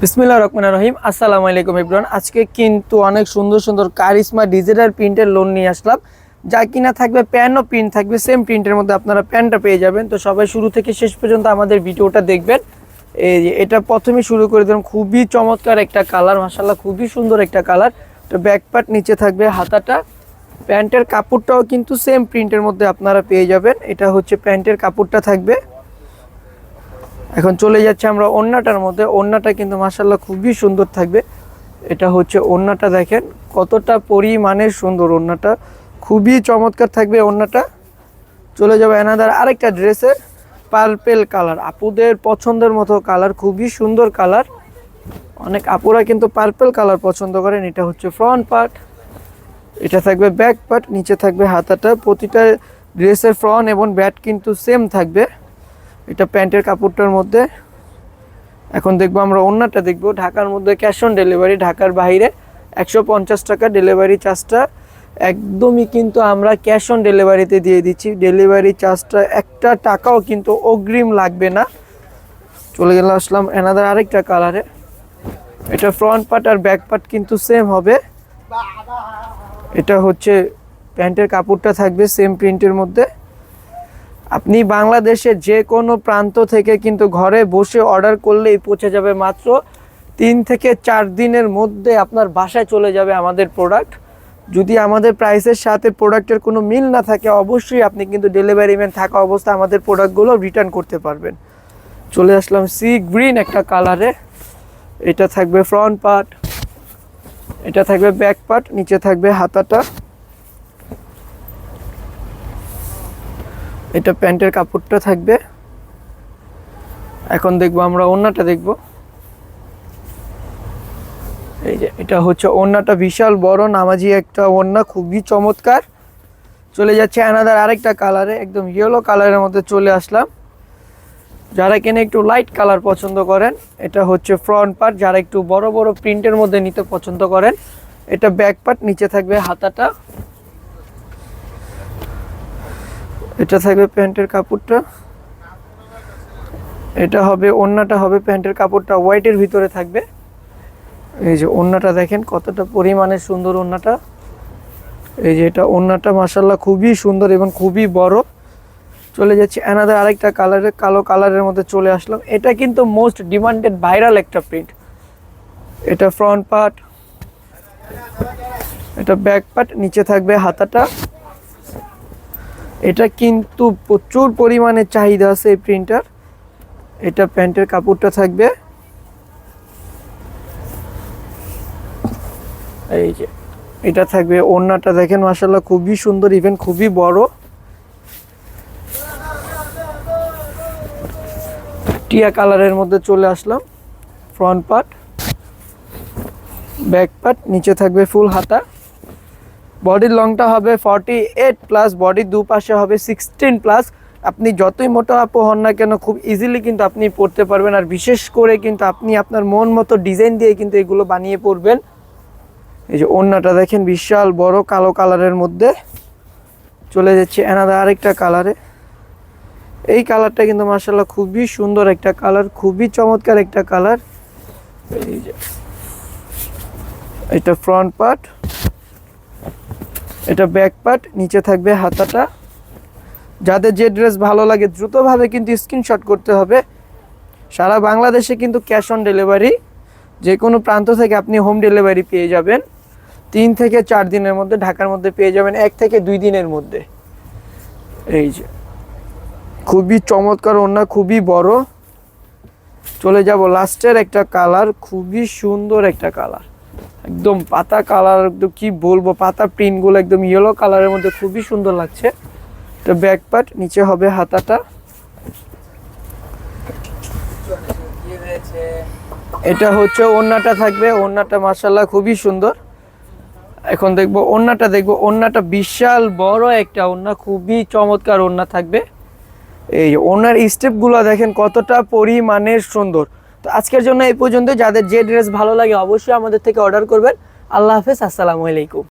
বিসমিল্লাহির রহমানির রহিম। আসসালামু আলাইকুম এভরিওয়ান। আজকে কিন্তু অনেক সুন্দর সুন্দর কারিশমা ডিজিটাল প্রিন্টের লোন নিয়ে আসলাম, যা কিনা থাকবে প্যানও প্রিন্ট থাকবে, সেম প্রিন্টের মধ্যে আপনারা প্যানটা পেয়ে যাবেন। তো সবাই শুরু থেকে শেষ পর্যন্ত আমাদের ভিডিওটা দেখবেন। এই যে এটা প্রথমে শুরু করে দিলাম, খুবই চমৎকার একটা কালার, মাশাআল্লাহ খুবই সুন্দর একটা কালার। তো ব্যাক পার্ট, নিচে থাকবে হাতাটা, প্যান্টের কাপড়টাও কিন্তু সেম প্রিন্টের মধ্যে আপনারা পেয়ে যাবেন। এটা হচ্ছে প্যান্টের কাপড়টা থাকবে। এখন চলে যাচ্ছে আমরা ওড়নাটার মধ্যে। ওড়নাটা কিন্তু মাশাআল্লাহ খুবই সুন্দর থাকবে। এটা হচ্ছে ওড়নাটা, দেখেন কতটা পরিমাণের সুন্দর ওড়নাটা, খুবই চমৎকার থাকবে ওড়নাটা। চলে যাবে অ্যানাদার আরেকটা ড্রেসের পার্পেল কালার, আপুদের পছন্দের মতো কালার, খুবই সুন্দর কালার। অনেক আপুরা কিন্তু পার্পেল কালার পছন্দ করেন। এটা হচ্ছে ফ্রন্ট পার্ট, এটা থাকবে ব্যাক পার্ট, নিচে থাকবে হাতাটা। প্রতিটা ড্রেসের ফ্রন্ট এবং ব্যাক কিন্তু সেম থাকবে। এটা প্যান্টের কাপড়টার মধ্যে। এখন দেখবো আমরা ওড়নাটা দেখবো। ঢাকার মধ্যে ক্যাশ অন ডেলিভারি, ঢাকার বাইরে 150 টাকা ডেলিভারি চার্জটা একদমই কিন্তু আমরা ক্যাশ অন ডেলিভারিতে দিয়ে দিচ্ছি। ডেলিভারি চার্জটা একটা টাকাও কিন্তু অগ্রিম লাগবে না। চলে আসলাম অ্যানাদার আরেকটা কালারে। এটা ফ্রন্ট পার্ট আর ব্যাক পার্ট কিন্তু সেম হবে। এটা হচ্ছে প্যান্টের কাপড়টা থাকবে সেম প্রিন্টের মধ্যে। আপনি বাংলাদেশের যে কোনো প্রান্ত থেকে কিন্তু ঘরে বসে অর্ডার করলেই পৌঁছে যাবে মাত্র 3 থেকে 4 দিনের মধ্যে আপনার বাসায় চলে যাবে আমাদের প্রোডাক্ট। যদি আমাদের প্রাইসের সাথে প্রোডাক্টের কোনো মিল না থাকে, অবশ্যই আপনি কিন্তু ডেলিভারি ম্যান থাকা অবস্থায় আমাদের প্রোডাক্টগুলো রিটার্ন করতে পারবেন। চলে আসলাম সি গ্রিন একটা কালারে। এটা থাকবে ফ্রন্ট পার্ট, এটা থাকবে ব্যাক পার্ট, নিচে থাকবে হাতাটা। এটা প্যান্টের কাপড়টা থাকবে। এখন দেখবো আমরা ওড়নাটা দেখবো। এই যে এটা হচ্ছে ওড়নাটা, বিশাল বড় নামাজি একটা ওড়না, খুবই চমৎকার। চলে যাচ্ছে অ্যানাদার আরেকটা কালারে, একদম ইয়েলো কালারের মধ্যে চলে আসলাম। যারা কিনা একটু লাইট কালার পছন্দ করেন, এটা হচ্ছে ফ্রন্ট পার্ট। যারা একটু বড় বড় প্রিন্টের মধ্যে নিতে পছন্দ করেন, এটা ব্যাক পার্ট, নিচে থাকবে হাতাটা। এটা থাকবে প্যান্টের কাপড়টা। এটা হবে ওড়নাটা, হবে প্যান্টের কাপড়টা হোয়াইটের ভিতরে থাকবে। এই যে ওড়নাটা দেখেন কতটা পরিমাণে সুন্দর ওড়নাটা। এই যে এটা ওড়নাটা মাশাআল্লাহ খুবই সুন্দর এবং খুবই বড়। চলে যাচ্ছে অ্যানাদার আরেকটা কালারে, কালো কালারের মধ্যে চলে আসলাম। এটা কিন্তু মোস্ট ডিমান্ডেড ভাইরাল একটা প্রিন্ট। এটা ফ্রন্ট পার্ট, এটা ব্যাক পার্ট, নিচে থাকবে হাতাটা। এটা কিন্তু প্রচুর পরিমাণে চাহিদা আছে এই প্রিন্টার। এটা প্যান্টের কাপড়টা থাকবে। এই যে এটা থাকবে ওড়নাটা, দেখেন মাশাআল্লাহ খুবই সুন্দর, ইভেন খুবই বড়। টিয়া কালারের মধ্যে চলে আসলাম। ফ্রন্ট পার্ট, ব্যাক পার্ট, নিচে থাকবে ফুল হাতা। বডির লংটা হবে 48+, বডির দুপাশে হবে 16+। আপনি যতই মোটা আপু হন না কেন, খুব ইজিলি কিন্তু আপনি পরতে পারবেন। আর বিশেষ করে কিন্তু আপনি আপনার মন মতো ডিজাইন দিয়ে কিন্তু এগুলো বানিয়ে পরবেন। এই যে ওড়নাটা দেখেন বিশাল বড় কালো কালারের মধ্যে। চলে যাচ্ছে অ্যানাদার আরেকটা কালারে। এই কালারটা কিন্তু মাশাআল্লাহ খুবই সুন্দর একটা কালার, খুবই চমৎকার একটা কালার। এই যে এটা ফ্রন্ট পার্ট, এটা ব্যাক পার্ট, নিচে থাকবে হাতাটা। যাদের যে ড্রেস ভালো লাগে দ্রুতভাবে কিন্তু স্ক্রিনশট করতে হবে। সারা বাংলাদেশে কিন্তু ক্যাশ অন ডেলিভারি, যে কোনো প্রান্ত থেকে আপনি হোম ডেলিভারি পেয়ে যাবেন 3 থেকে 4 দিনের মধ্যে। ঢাকার মধ্যে পেয়ে যাবেন 1 থেকে 2 দিনের মধ্যে। এই যে খুবই চমৎকার ওড়না, খুবই বড়। চলে যাব লাস্টের একটা কালার, খুবই সুন্দর একটা কালার, একদম পাতা কালার, একদম কি বলবো, পাতা প্রিন্টগুলো একদম ইয়েলো কালারের মধ্যে খুবই সুন্দর লাগছে। তো ব্যাক পার্ট, নিচে হবে হাতাটা। এটা হচ্ছে ওড়নাটা থাকবে। ওড়নাটা মাশাআল্লাহ খুবই সুন্দর। এখন দেখবো ওড়নাটা দেখবো। ওড়নাটা বিশাল বড় একটা ওড়না, খুবই চমৎকার ওড়না থাকবে। এই ওড়নার স্টেপগুলো দেখেন কতটা পরিমাণের সুন্দর। তো আজকের জন্য এই পর্যন্ত। যাদের যে ড্রেস ভালো লাগে অবশ্যই আমাদের থেকে অর্ডার করবেন। আল্লাহ হাফেজ, আসসালামু আলাইকুম।